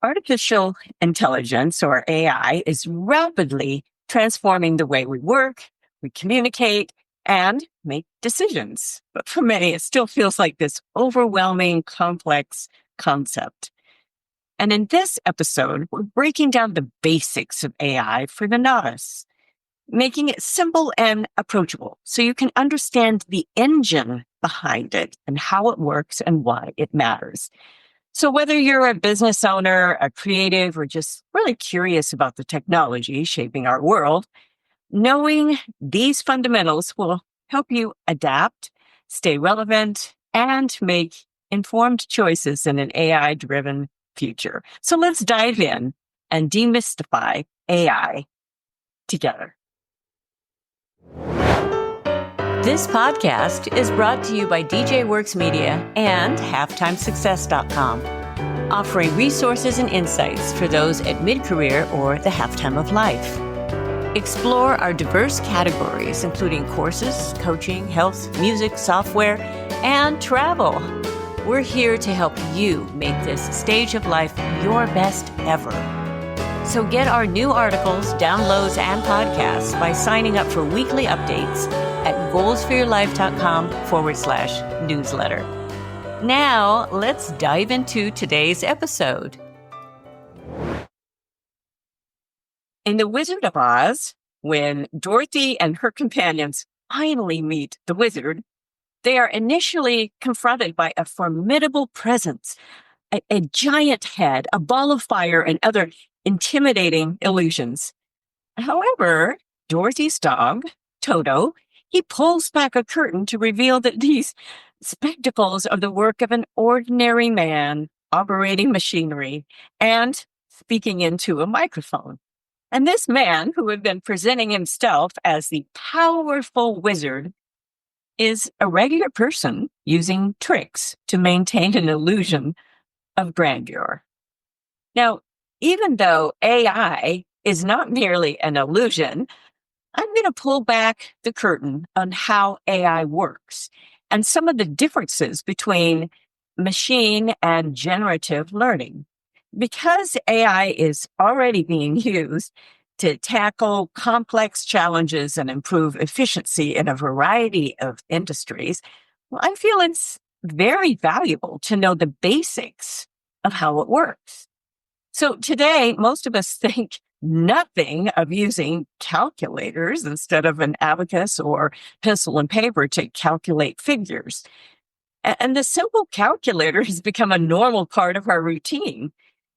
Artificial intelligence, or AI, is rapidly transforming the way we work, we communicate, and make decisions. But for many, it still feels like this overwhelming, complex concept. And in this episode, we're breaking down the basics of AI for the novice, making it simple and approachable so you can understand the engine behind it and how it works and why it matters. So whether you're a business owner, a creative, or just really curious about the technology shaping our world, knowing these fundamentals will help you adapt, stay relevant, and make informed choices in an AI-driven future. So let's dive in and demystify AI together. This podcast is brought to you by DJ Works Media and HalftimeSuccess.com, offering resources and insights for those at mid-career or the halftime of life. Explore our diverse categories, including courses, coaching, health, music, software, and travel. We're here to help you make this stage of life your best ever. So get our new articles, downloads, and podcasts by signing up for weekly updates at goalsforyourlife.com/newsletter. Now, let's dive into today's episode. In The Wizard of Oz, when Dorothy and her companions finally meet the wizard, they are initially confronted by a formidable presence, a giant head, a ball of fire, and other intimidating illusions. However, Dorothy's dog, Toto, he pulls back a curtain to reveal that these spectacles are the work of an ordinary man operating machinery and speaking into a microphone. And this man, who had been presenting himself as the powerful wizard, is a regular person using tricks to maintain an illusion of grandeur. Now, even though AI is not merely an illusion, I'm going to pull back the curtain on how AI works and some of the differences between machine and generative learning. Because AI is already being used to tackle complex challenges and improve efficiency in a variety of industries, well, I feel it's very valuable to know the basics of how it works. So today, most of us think nothing of using calculators instead of an abacus or pencil and paper to calculate figures. And the simple calculator has become a normal part of our routine.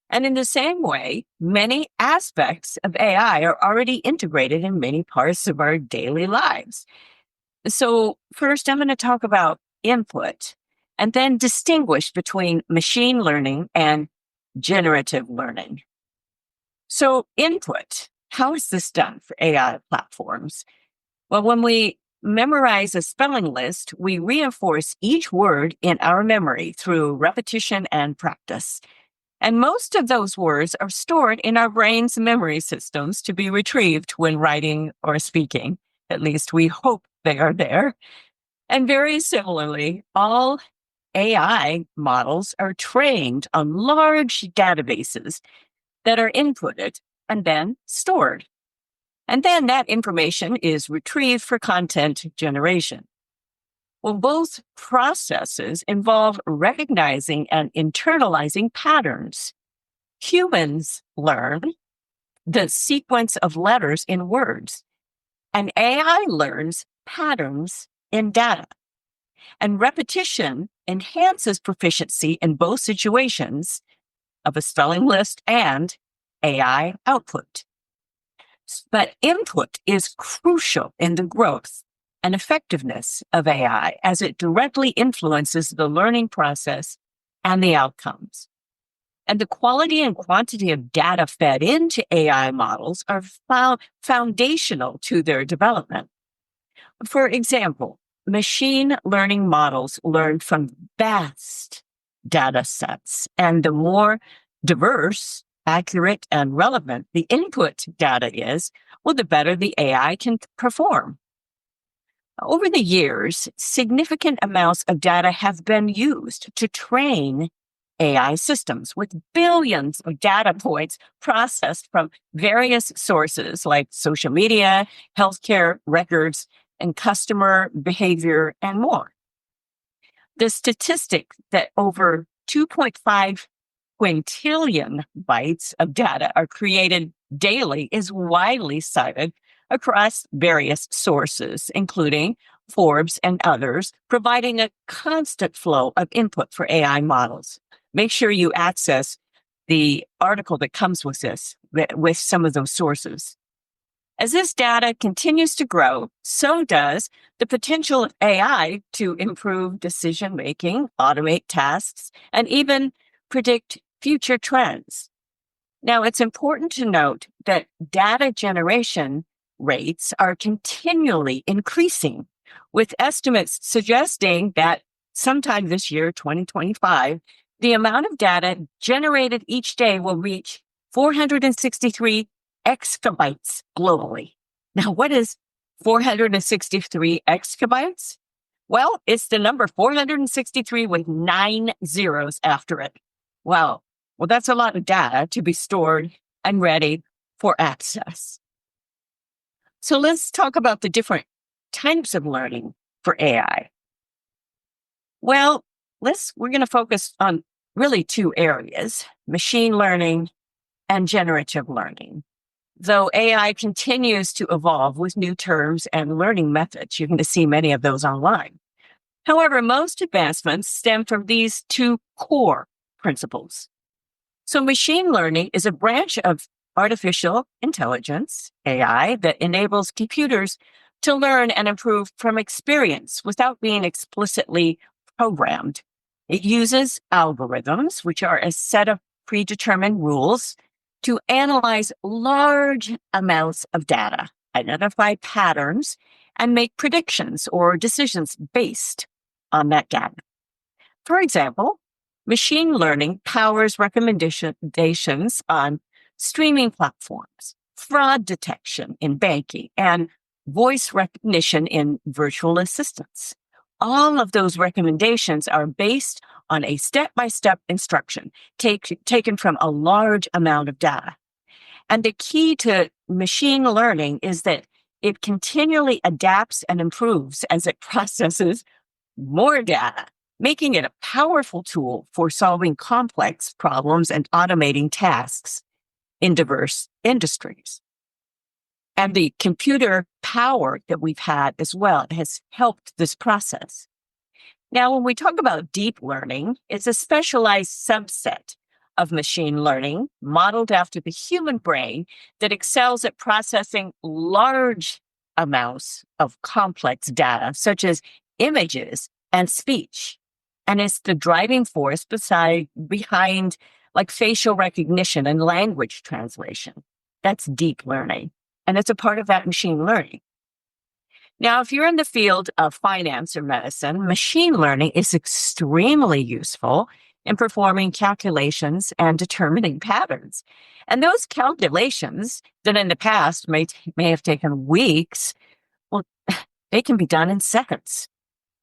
And in the same way, many aspects of AI are already integrated in many parts of our daily lives. So first, I'm going to talk about input and then distinguish between machine learning and generative learning. So input, how is this done for AI platforms? Well, when we memorize a spelling list, we reinforce each word in our memory through repetition and practice. And most of those words are stored in our brain's memory systems to be retrieved when writing or speaking. At least we hope they are there. And very similarly, all AI models are trained on large databases that are inputted and then stored. And then that information is retrieved for content generation. Well, both processes involve recognizing and internalizing patterns. Humans learn the sequence of letters in words, and AI learns patterns in data. And repetition enhances proficiency in both situations of a spelling list and AI output. But input is crucial in the growth and effectiveness of AI as it directly influences the learning process and the outcomes. And the quality and quantity of data fed into AI models are foundational to their development. For example, machine learning models learn from vast data sets, and the more diverse, accurate, and relevant the input data is, well, the better the AI can perform. Over the years, significant amounts of data have been used to train AI systems with billions of data points processed from various sources like social media, healthcare records, and customer behavior, and more. The statistic that over 2.5 quintillion bytes of data are created daily is widely cited across various sources, including Forbes and others, providing a constant flow of input for AI models. Make sure you access the article that comes with this, with some of those sources. As this data continues to grow, so does the potential of AI to improve decision making, automate tasks, and even predict future trends. Now, it's important to note that data generation rates are continually increasing, with estimates suggesting that sometime this year, 2025, the amount of data generated each day will reach 463 exabytes globally. Now, what is 463 exabytes? Well, it's the number 463 with 9 zeros after it. Wow. Well, that's a lot of data to be stored and ready for access. So let's talk about the different types of learning for AI. Well, we're going to focus on really two areas, machine learning and generative learning. Though AI continues to evolve with new terms and learning methods, you're going to see many of those online. However, most advancements stem from these two core principles. So machine learning is a branch of artificial intelligence, AI, that enables computers to learn and improve from experience without being explicitly programmed. It uses algorithms, which are a set of predetermined rules, to analyze large amounts of data, identify patterns, and make predictions or decisions based on that data. For example, machine learning powers recommendations on streaming platforms, fraud detection in banking, and voice recognition in virtual assistants. All of those recommendations are based on a step-by-step instruction taken from a large amount of data. And the key to machine learning is that it continually adapts and improves as it processes more data, making it a powerful tool for solving complex problems and automating tasks in diverse industries. And the computer power that we've had as well has helped this process. Now, when we talk about deep learning, it's a specialized subset of machine learning modeled after the human brain that excels at processing large amounts of complex data, such as images and speech. And it's the driving force behind like facial recognition and language translation. That's deep learning. And it's a part of that machine learning. Now, if you're in the field of finance or medicine, machine learning is extremely useful in performing calculations and determining patterns. And those calculations that in the past may have taken weeks, well, they can be done in seconds.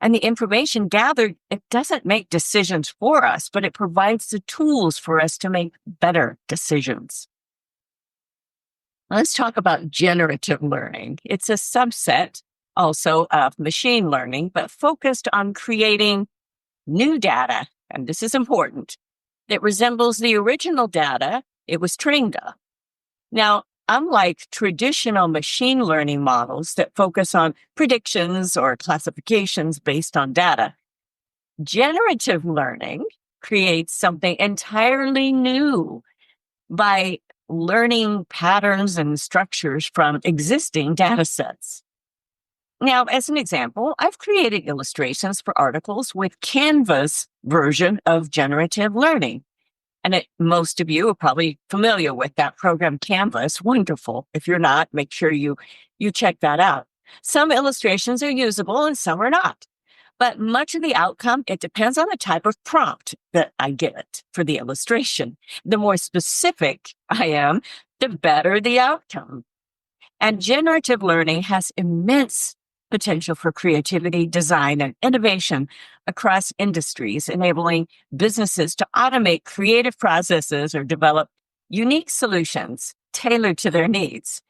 And the information gathered, it doesn't make decisions for us, but it provides the tools for us to make better decisions. Let's talk about generative learning. It's a subset also of machine learning, but focused on creating new data, and this is important, that resembles the original data it was trained on. Now, unlike traditional machine learning models that focus on predictions or classifications based on data, generative learning creates something entirely new by learning patterns and structures from existing data sets. Now, as an example, I've created illustrations for articles with Canva's version of generative learning. And most of you are probably familiar with that program, Canva. It's wonderful. If you're not, make sure you check that out. Some illustrations are usable and some are not. But much of the outcome, it depends on the type of prompt that I give it for the illustration. The more specific I am, the better the outcome. And generative learning has immense potential for creativity, design, and innovation across industries, enabling businesses to automate creative processes or develop unique solutions tailored to their needs.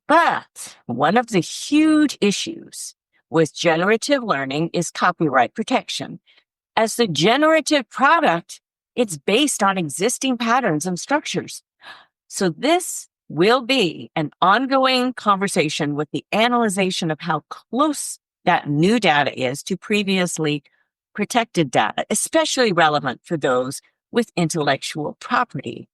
But one of the huge issues with generative learning is copyright protection. As the generative product, it's based on existing patterns and structures. So this will be an ongoing conversation with the analyzation of how close that new data is to previously protected data, especially relevant for those with intellectual property.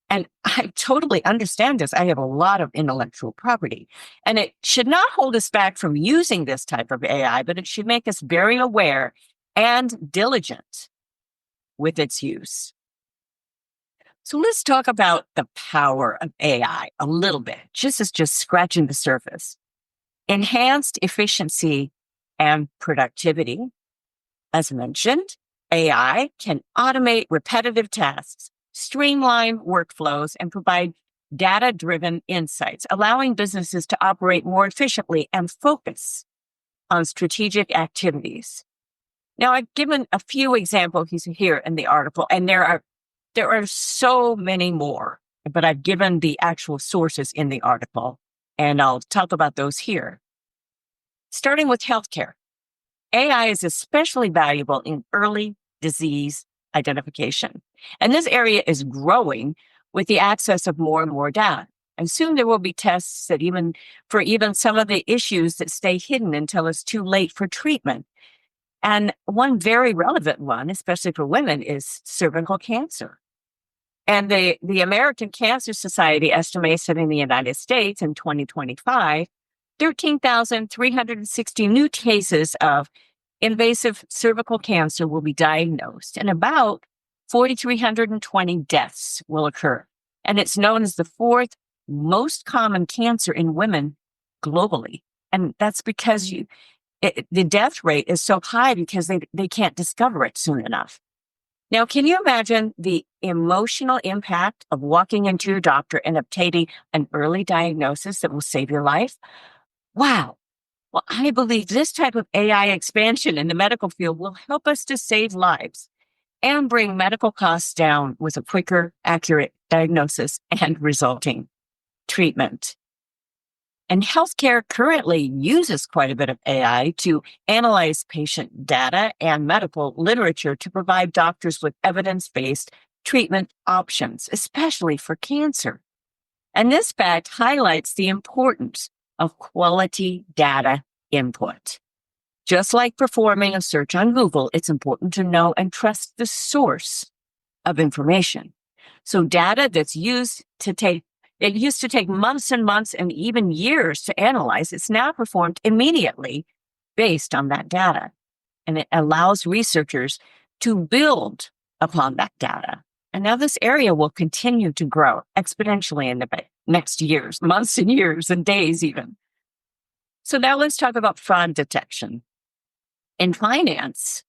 And I totally understand this. I have a lot of intellectual property, and it should not hold us back from using this type of AI, but it should make us very aware and diligent with its use. So let's talk about the power of AI a little bit, just scratching the surface. Enhanced efficiency and productivity. As mentioned, AI can automate repetitive tasks, streamline workflows, and provide data-driven insights, allowing businesses to operate more efficiently and focus on strategic activities. Now, I've given a few examples here in the article, and there are so many more, but I've given the actual sources in the article, and I'll talk about those here. Starting with healthcare. AI is especially valuable in early disease identification. And this area is growing with the access of more and more data. And soon there will be tests that even some of the issues that stay hidden until it's too late for treatment. And one very relevant one, especially for women, is cervical cancer. And the American Cancer Society estimates that in the United States in 2025, 13,360 new cases of invasive cervical cancer will be diagnosed, and about 4,320 deaths will occur. And it's known as the fourth most common cancer in women globally. And that's because the death rate is so high because they can't discover it soon enough. Now, can you imagine the emotional impact of walking into your doctor and obtaining an early diagnosis that will save your life? Wow. Well, I believe this type of AI expansion in the medical field will help us to save lives and bring medical costs down with a quicker, accurate diagnosis and resulting treatment. And healthcare currently uses quite a bit of AI to analyze patient data and medical literature to provide doctors with evidence-based treatment options, especially for cancer. And this fact highlights the importance of quality data input. Just like performing a search on Google, it's important to know and trust the source of information. So data that's used to take months and months and even years to analyze. It's now performed immediately based on that data. And it allows researchers to build upon that data. And now this area will continue to grow exponentially in the next years, months and years and days even. So now let's talk about fraud detection. In finance,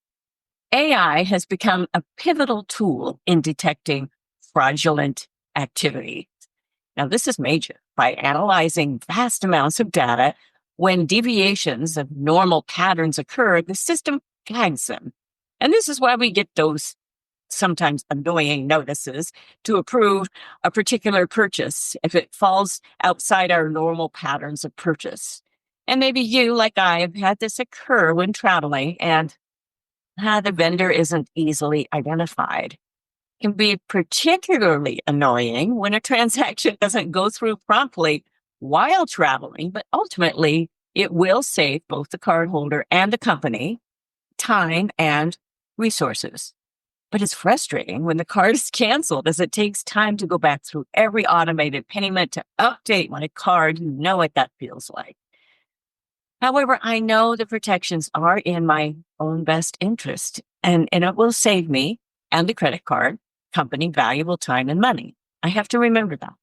AI has become a pivotal tool in detecting fraudulent activity. Now, this is major. By analyzing vast amounts of data, when deviations of normal patterns occur, the system flags them. And this is why we get those sometimes annoying notices to approve a particular purchase if it falls outside our normal patterns of purchase. And maybe you, like I, have had this occur when traveling and the vendor isn't easily identified. It can be particularly annoying when a transaction doesn't go through promptly while traveling, but ultimately it will save both the cardholder and the company time and resources. But it's frustrating when the card is canceled, as it takes time to go back through every automated payment to update my card. You know what that feels like. However, I know the protections are in my own best interest, and it will save me and the credit card company valuable time and money. I have to remember that.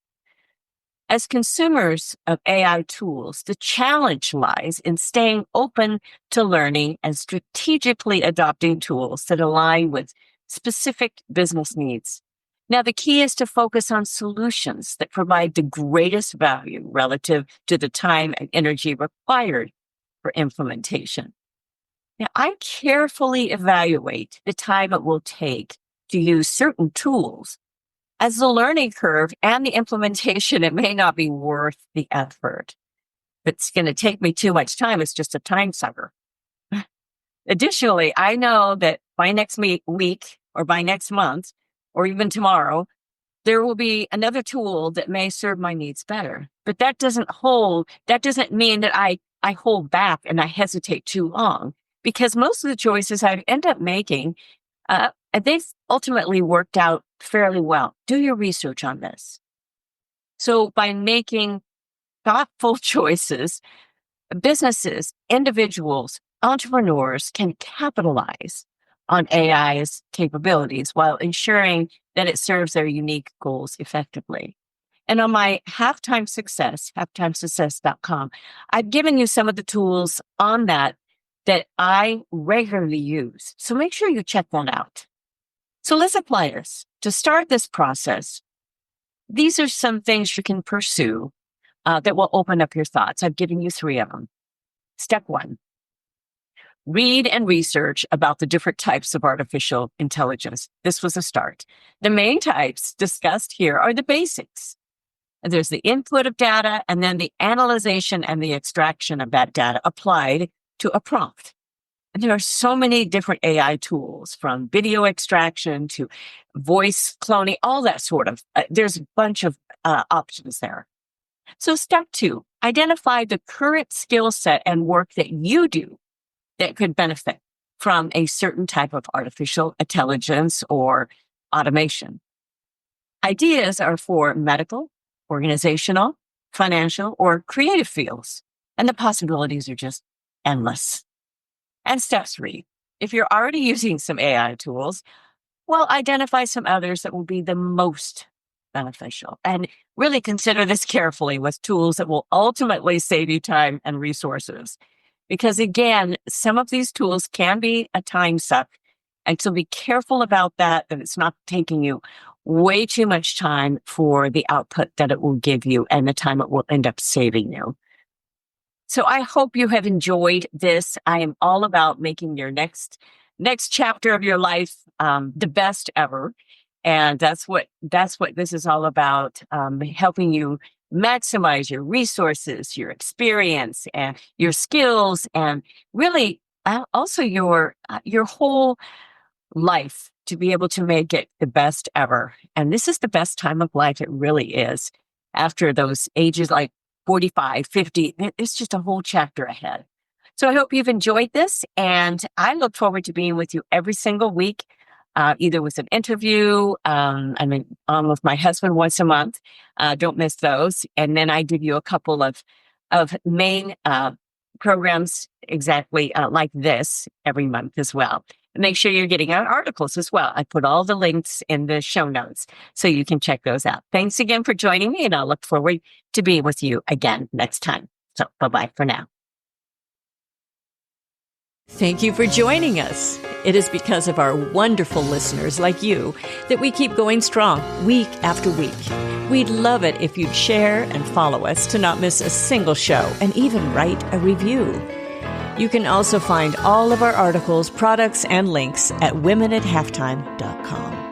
As consumers of AI tools, the challenge lies in staying open to learning and strategically adopting tools that align with specific business needs. Now, the key is to focus on solutions that provide the greatest value relative to the time and energy required for implementation. Now, I carefully evaluate the time it will take to use certain tools. As the learning curve and the implementation, it may not be worth the effort. If it's going to take me too much time, it's just a time sucker. Additionally, I know that by next week or by next month or even tomorrow, there will be another tool that may serve my needs better. But that doesn't mean that I hold back and I hesitate too long, because most of the choices I end up making, they've ultimately worked out fairly well. Do your research on this. So by making thoughtful choices, businesses, individuals, entrepreneurs can capitalize on AI's capabilities while ensuring that it serves their unique goals effectively. And on my halftime success, halftimesuccess.com, I've given you some of the tools on that I regularly use. So make sure you check that out. So let's apply this. To start this process, these are some things you can pursue that will open up your thoughts. I've given you 3 of them. Step 1, read and research about the different types of artificial intelligence. This was a start. The main types discussed here are the basics. There's the input of data and then the analyzation and the extraction of that data applied to a prompt. And there are so many different AI tools, from video extraction to voice cloning, all that sort of, there's a bunch of options there. So step 2, identify the current skill set and work that you do that could benefit from a certain type of artificial intelligence or automation. Ideas are for medical, organizational, financial, or creative fields, and the possibilities are just endless. And step 3, if you're already using some AI tools, well, identify some others that will be the most beneficial. And really consider this carefully with tools that will ultimately save you time and resources. Because again, some of these tools can be a time suck. And so be careful about that it's not taking you way too much time for the output that it will give you and the time it will end up saving you. So I hope you have enjoyed this. I am all about making your next chapter of your life the best ever. And that's what this is all about, helping you maximize your resources, your experience, and your skills, and really also your whole life to be able to make it the best ever. And this is the best time of life. It really is. After those ages like 45, 50, it's just a whole chapter ahead. So I hope you've enjoyed this, and I look forward to being with you every single week, either with an interview. I'm on with my husband once a month. Don't miss those. And then I give you a couple of main programs exactly like this every month as well. Make sure you're getting our articles as well. I put all the links in the show notes so you can check those out. Thanks again for joining me, and I'll look forward to being with you again next time. So bye-bye for now. Thank you for joining us. It is because of our wonderful listeners like you that we keep going strong week after week. We'd love it if you'd share and follow us to not miss a single show, and even write a review. You can also find all of our articles, products, and links at womenathalftime.com.